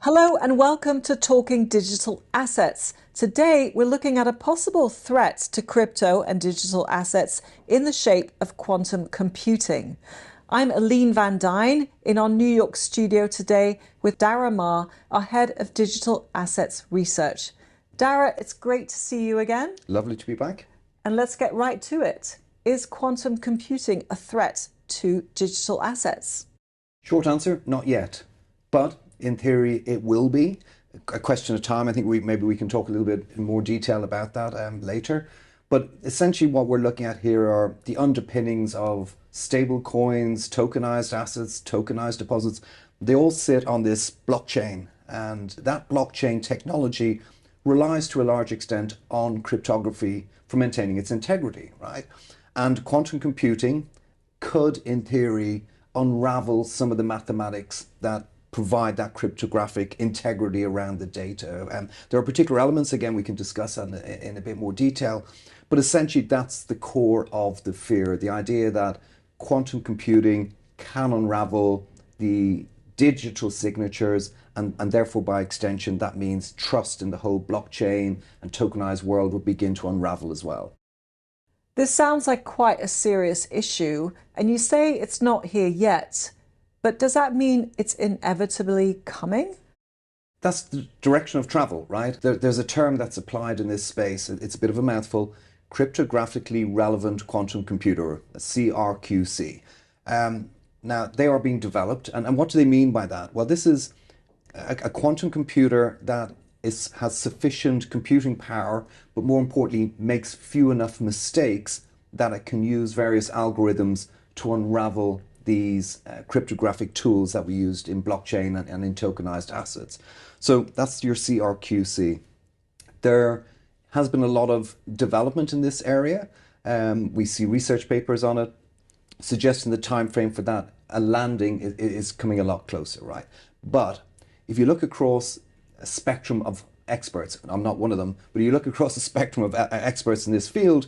Hello and welcome to Talking Digital Assets. Today we're looking at a possible threat to crypto and digital assets in the shape of quantum computing. I'm Aline Van Dyne in our New York studio today with Daragh Maher, our head of digital assets research. Daragh, it's great to see you again. Lovely to be back. And let's get right to it. Is quantum computing a threat to digital assets? Short answer, not yet. But in theory, it will be. A question of time. I think maybe we can talk a little bit in more detail about that later. But essentially what we're looking at here are the underpinnings of stable coins, tokenized assets, tokenized deposits. They all sit on this blockchain. And that blockchain technology relies to a large extent on cryptography for maintaining its integrity, right? And quantum computing could, in theory, unravel some of the mathematics that provide that cryptographic integrity around the data. And there are particular elements, again, we can discuss in a bit more detail, but essentially that's the core of the fear, the idea that quantum computing can unravel the digital signatures and therefore by extension that means trust in the whole blockchain and tokenized world would begin to unravel as well. This sounds like quite a serious issue, and you say it's not here yet. But does that mean it's inevitably coming? That's the direction of travel, right? There's a term that's applied in this space. It's a bit of a mouthful. Cryptographically relevant quantum computer, CRQC. Now, they are being developed. And what do they mean by that? Well, this is a quantum computer that has sufficient computing power, but more importantly, makes few enough mistakes that it can use various algorithms to unravel these cryptographic tools that we used in blockchain and in tokenized assets. So that's your CRQC. There has been a lot of development in this area. We see research papers on it suggesting the time frame for that a landing is coming a lot closer, right? But if you look across a spectrum of experts, and I'm not one of them, but you look across a spectrum of experts in this field,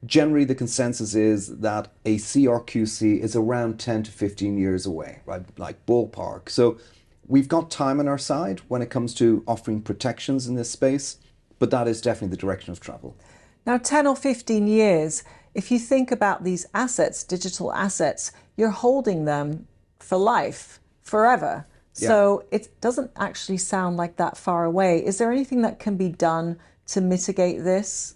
generally, the consensus is that a CRQC is around 10 to 15 years away, right? Like ballpark. So we've got time on our side when it comes to offering protections in this space, but that is definitely the direction of travel. Now, 10 or 15 years, if you think about these assets, digital assets, you're holding them for life, forever. Yeah. So it doesn't actually sound like that far away. Is there anything that can be done to mitigate this?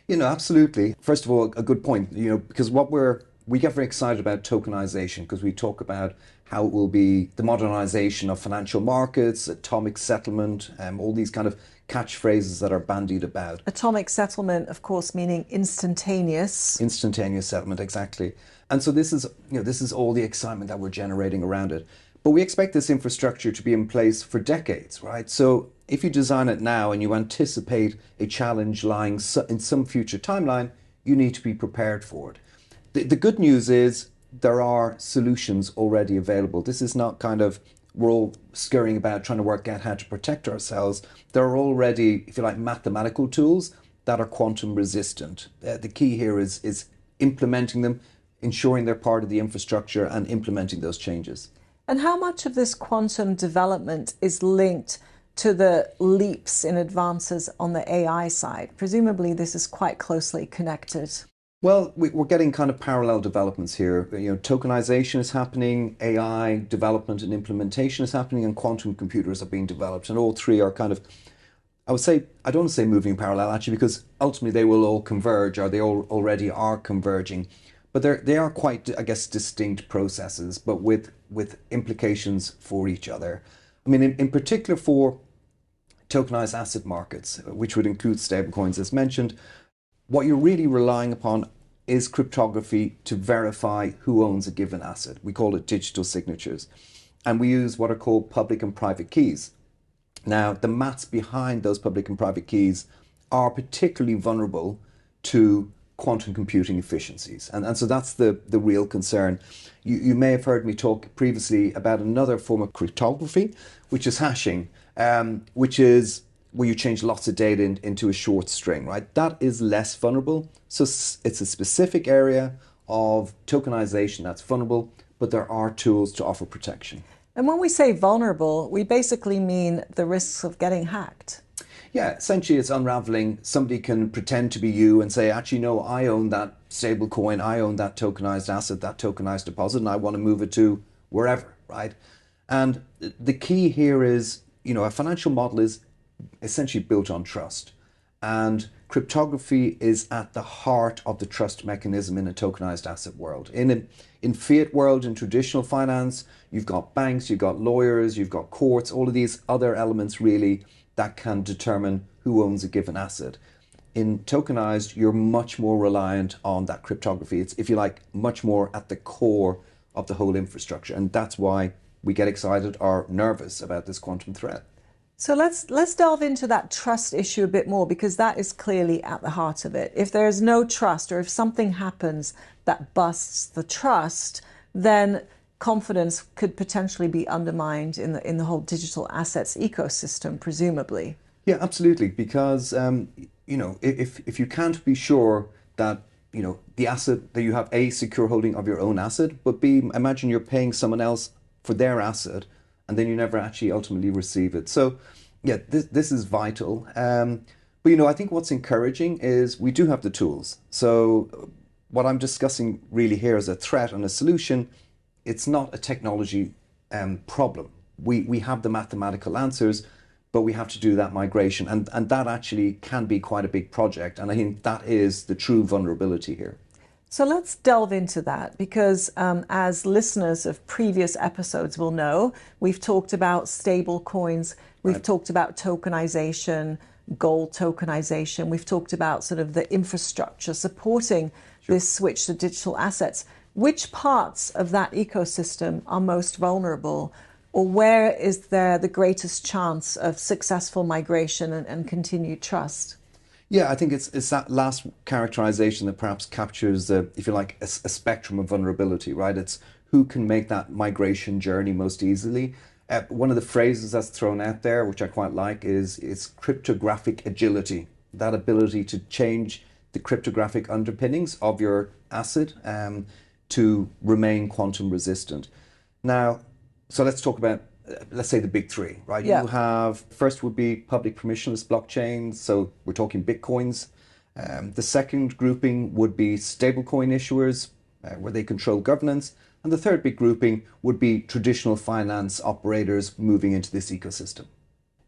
Absolutely. First of all, a good point, because we get very excited about tokenization because we talk about how it will be the modernization of financial markets, atomic settlement, all these kind of catchphrases that are bandied about. Atomic settlement, of course, meaning instantaneous. Instantaneous settlement, exactly. And so this is all the excitement that we're generating around it. But we expect this infrastructure to be in place for decades, right? So if you design it now and you anticipate a challenge lying in some future timeline, you need to be prepared for it. The good news is there are solutions already available. This is not kind of we're all scurrying about trying to work out how to protect ourselves. There are already, if you like, mathematical tools that are quantum resistant. The key here is implementing them, ensuring they're part of the infrastructure and implementing those changes. And how much of this quantum development is linked to the leaps in advances on the AI side? Presumably this is quite closely connected. Well, we're getting kind of parallel developments here. Tokenization is happening, AI development and implementation is happening, and quantum computers are being developed. And all three are kind of, I don't want to say moving parallel actually, because ultimately they will all converge, or they already are converging. But they are quite, I guess, distinct processes, but with implications for each other. I mean, in particular for tokenized asset markets, which would include stablecoins as mentioned, what you're really relying upon is cryptography to verify who owns a given asset. We call it digital signatures. And we use what are called public and private keys. Now, the maths behind those public and private keys are particularly vulnerable to quantum computing efficiencies. And so that's the real concern. You may have heard me talk previously about another form of cryptography, which is hashing, which is where you change lots of data into a short string, right? That is less vulnerable. So it's a specific area of tokenization that's vulnerable, but there are tools to offer protection. And when we say vulnerable, we basically mean the risks of getting hacked. Yeah, essentially it's unraveling. Somebody can pretend to be you and say, actually, no, I own that stable coin, I own that tokenized asset, that tokenized deposit, and I want to move it to wherever, right? And the key here is, a financial model is essentially built on trust. And cryptography is at the heart of the trust mechanism in a tokenized asset world. In fiat world, in traditional finance, you've got banks, you've got lawyers, you've got courts, all of these other elements really that can determine who owns a given asset. In tokenized, you're much more reliant on that cryptography. It's, if you like, much more at the core of the whole infrastructure. And that's why we get excited or nervous about this quantum threat. So let's delve into that trust issue a bit more, because that is clearly at the heart of it. If there's no trust, or if something happens that busts the trust, then confidence could potentially be undermined in the whole digital assets ecosystem, presumably. Yeah, absolutely. Because if you can't be sure that the asset that you have, A, secure holding of your own asset, but B, imagine you're paying someone else for their asset, and then you never actually ultimately receive it. So, yeah, this is vital. But I think what's encouraging is we do have the tools. So, what I'm discussing really here is a threat and a solution. It's not a technology problem. We have the mathematical answers, but we have to do that migration. And that actually can be quite a big project. And I think that is the true vulnerability here. So let's delve into that, because as listeners of previous episodes will know, we've talked about stable coins, we've talked about tokenization, gold tokenization, we've talked about sort of the infrastructure supporting this switch to digital assets. Which parts of that ecosystem are most vulnerable, or where is there the greatest chance of successful migration and continued trust? Yeah, I think it's that last characterization that perhaps captures, if you like, a spectrum of vulnerability, right? It's who can make that migration journey most easily. One of the phrases that's thrown out there, which I quite like, is cryptographic agility. That ability to change the cryptographic underpinnings of your asset to remain quantum resistant. Now, so let's talk about, let's say, the big three, right? Yeah. You have, first would be public permissionless blockchains. So we're talking Bitcoins. The second grouping would be stablecoin issuers, where they control governance. And the third big grouping would be traditional finance operators moving into this ecosystem.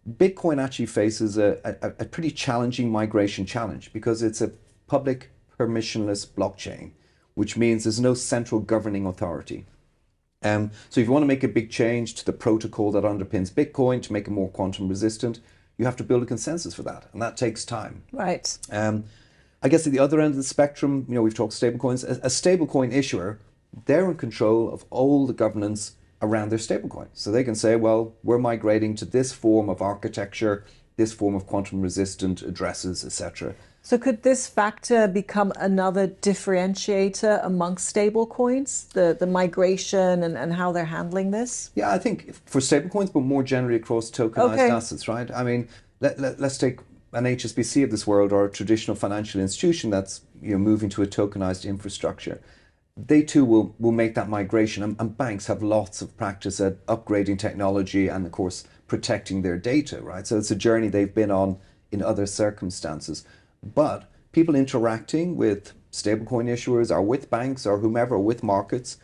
Bitcoin actually faces a pretty challenging migration challenge because it's a public permissionless blockchain, which means there's no central governing authority. So if you want to make a big change to the protocol that underpins Bitcoin to make it more quantum resistant, you have to build a consensus for that, and that takes time. Right. I guess at the other end of the spectrum, we've talked stablecoins. A stablecoin issuer, they're in control of all the governance around their stablecoin. So they can say, well, we're migrating to this form of architecture, this form of quantum resistant addresses, etc. So could this factor become another differentiator amongst stablecoins, the migration and how they're handling this? Yeah, I think for stablecoins, but more generally across tokenized assets, right? I mean, let's take an HSBC of this world or a traditional financial institution that's moving to a tokenized infrastructure. They too will make that migration, and banks have lots of practice at upgrading technology and, of course, protecting their data, right? So it's a journey they've been on in other circumstances. But people interacting with stablecoin issuers or with banks or whomever, or with markets,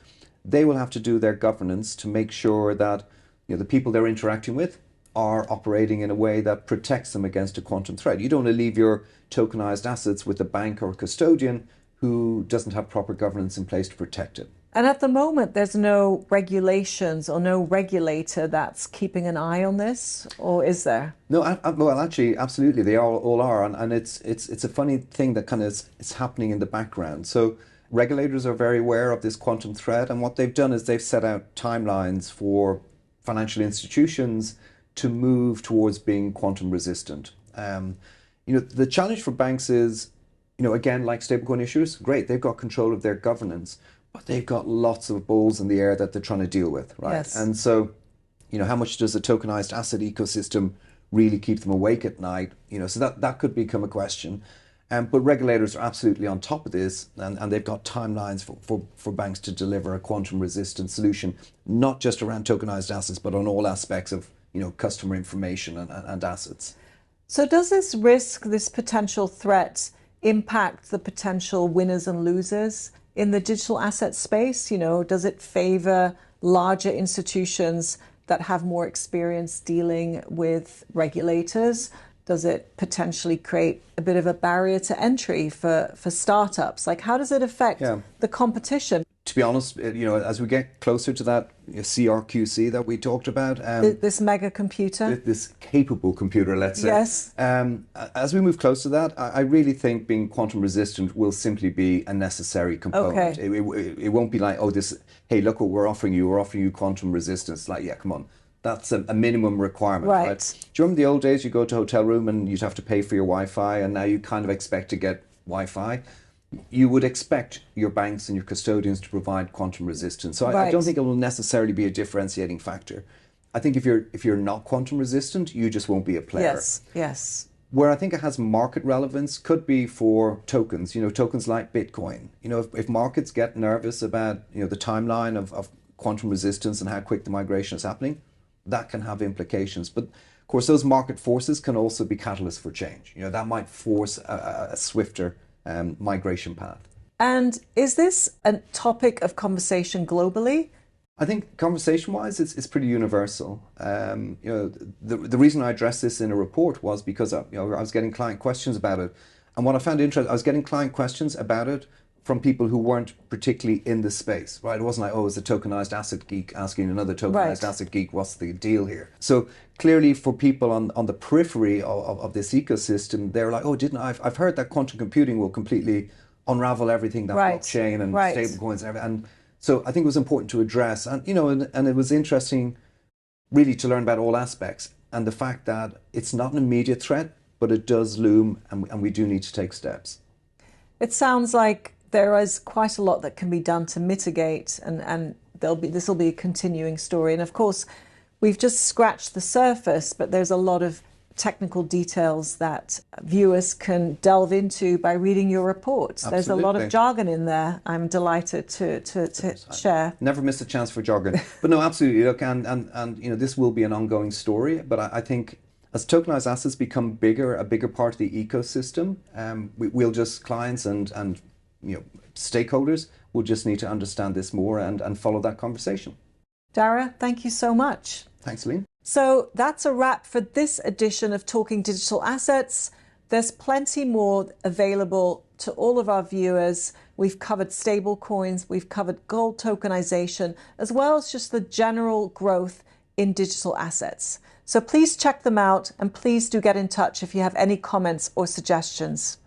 they will have to do their governance to make sure that the people they're interacting with are operating in a way that protects them against a quantum threat. You don't want to leave your tokenized assets with a bank or a custodian who doesn't have proper governance in place to protect it. And at the moment, there's no regulations or no regulator that's keeping an eye on this, or is there? No, well, actually, absolutely, they all are, and it's a funny thing that kind of is happening in the background. So regulators are very aware of this quantum threat, and what they've done is they've set out timelines for financial institutions to move towards being quantum resistant. The challenge for banks is, again, like stablecoin issuers, great, they've got control of their governance, but they've got lots of balls in the air that they're trying to deal with, right? Yes. And so, how much does a tokenized asset ecosystem really keep them awake at night? So that could become a question. But regulators are absolutely on top of this, and they've got timelines for banks to deliver a quantum-resistant solution, not just around tokenized assets, but on all aspects of customer information and assets. So does this potential threat, impact the potential winners and losers in the digital asset space? Does it favor larger institutions that have more experience dealing with regulators? Does it potentially create a bit of a barrier to entry for startups? Like, how does it affect the competition? To be honest, as we get closer to that CRQC that we talked about, this mega computer, this capable computer, let's say. Yes. As we move close to that, I really think being quantum resistant will simply be a necessary component. Okay. It won't be like, hey, look what we're offering you quantum resistance. Like, yeah, come on. That's a minimum requirement, right? Do you remember the old days? You go to a hotel room and you'd have to pay for your Wi-Fi, and now you kind of expect to get Wi-Fi. You would expect your banks and your custodians to provide quantum resistance. So I don't think it will necessarily be a differentiating factor. I think if you're not quantum resistant, you just won't be a player. Yes. Where I think it has market relevance could be for tokens. Tokens like Bitcoin. If markets get nervous about the timeline of quantum resistance and how quick the migration is happening, that can have implications. But of course, those market forces can also be catalysts for change. That might force a swifter migration path. And is this a topic of conversation globally? I think conversation-wise, it's pretty universal. The reason I addressed this in a report was because I was getting client questions about it, and what I found interesting, I was getting client questions about it from people who weren't particularly in the space, right? It wasn't like, it's a tokenized asset geek asking another tokenized asset geek, what's the deal here? So clearly for people on the periphery of this ecosystem, they're like, I've heard that quantum computing will completely unravel everything, that blockchain and stablecoins and everything. And so I think it was important to address, and it was interesting really to learn about all aspects and the fact that it's not an immediate threat, but it does loom, and we do need to take steps. It sounds like there is quite a lot that can be done to mitigate, and this will be a continuing story. And of course, we've just scratched the surface, but there's a lot of technical details that viewers can delve into by reading your report. Absolutely. There's a lot of jargon in there. I'm delighted to share. Never miss a chance for jargon. But no, absolutely. Look, and this will be an ongoing story, but I think as tokenized assets become a bigger part of the ecosystem, clients and stakeholders will just need to understand this more and follow that conversation. Daragh, thank you so much. Thanks, Aline. So that's a wrap for this edition of Talking Digital Assets. There's plenty more available to all of our viewers. We've covered stablecoins, we've covered gold tokenization, as well as just the general growth in digital assets. So please check them out, and please do get in touch if you have any comments or suggestions.